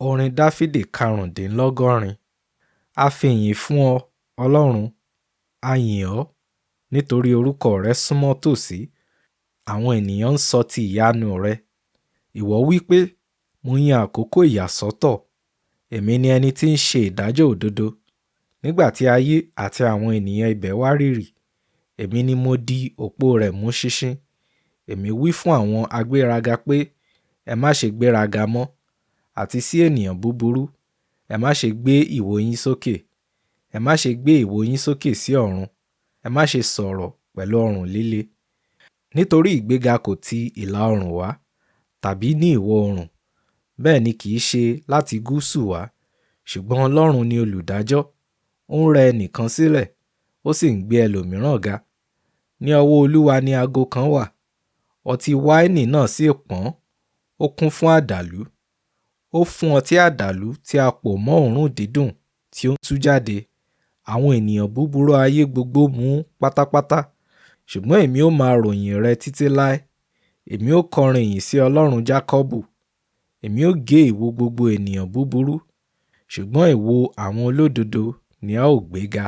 Orin Dafidi Karundinlọgọrin. A fi ìyìn fún ọ, Ọlọ́run, a yìn ọ́, nítorí orúkọ rẹ súnmọ́ tòsí. Àwọn ènìyàn ń sọ ti ìyanu rẹ. Ìwọ wí pé, mo yan àkókò ìyàsọ́tọ̀. Èmi ni ẹni tí ń ṣe ìdájọ́ òdodo. Nígbà tí ayé àti àwọn ènìyàn ibẹ̀ wárìrì, èmi ni mo di òpó rẹ̀ mú ṣinṣin. Èmi wí fún àwọn agbéraga pé, ẹ má ṣe gbéraga mọ́, àti sí ènìyàn búburú, ẹ má ṣe gbé ìwo yín sókè. Ẹ má ṣe gbé ìwo yín sókè sí ọ̀run, ẹ má ṣe sọ̀rọ̀ pẹ̀lú ọrùn líle. Nítorí ìgbéga kò ti ìlà oòrùn wá, tàbí ní ìwọ̀ oòrùn, bẹ́ẹ̀ ni kì í ṣe láti gúúsù wá. Ṣùgbọ́n Ọlọ́run ni olùdájọ́, ó ń rẹ ẹnìkan sílẹ̀, ó sì ń gbé ẹlòmíràn ga. Ní ọwọ́ Olúwa ni ago kan wà, ọtí wáìnì náà sì pọ́n, ó kún fún àdàlú. Ó fún ọtí àdàlú tí a pò mọ́ òórùn dídùn tí ó ń tú jáde. Àwọn ènìyàn búburú ayé gbogbo mu ún pátápátá. Ṣùgbọ́n èmi ó máa ròyìn rẹ títí láé. Èmi ó kọrin ìyìn sí Ọlọ́run Jákọ́bù. Èmi ó gé ìwo gbogbo ènìyàn búburú, ṣùgbọ́n ìwo àwọn olódodo ni a ó gbéga.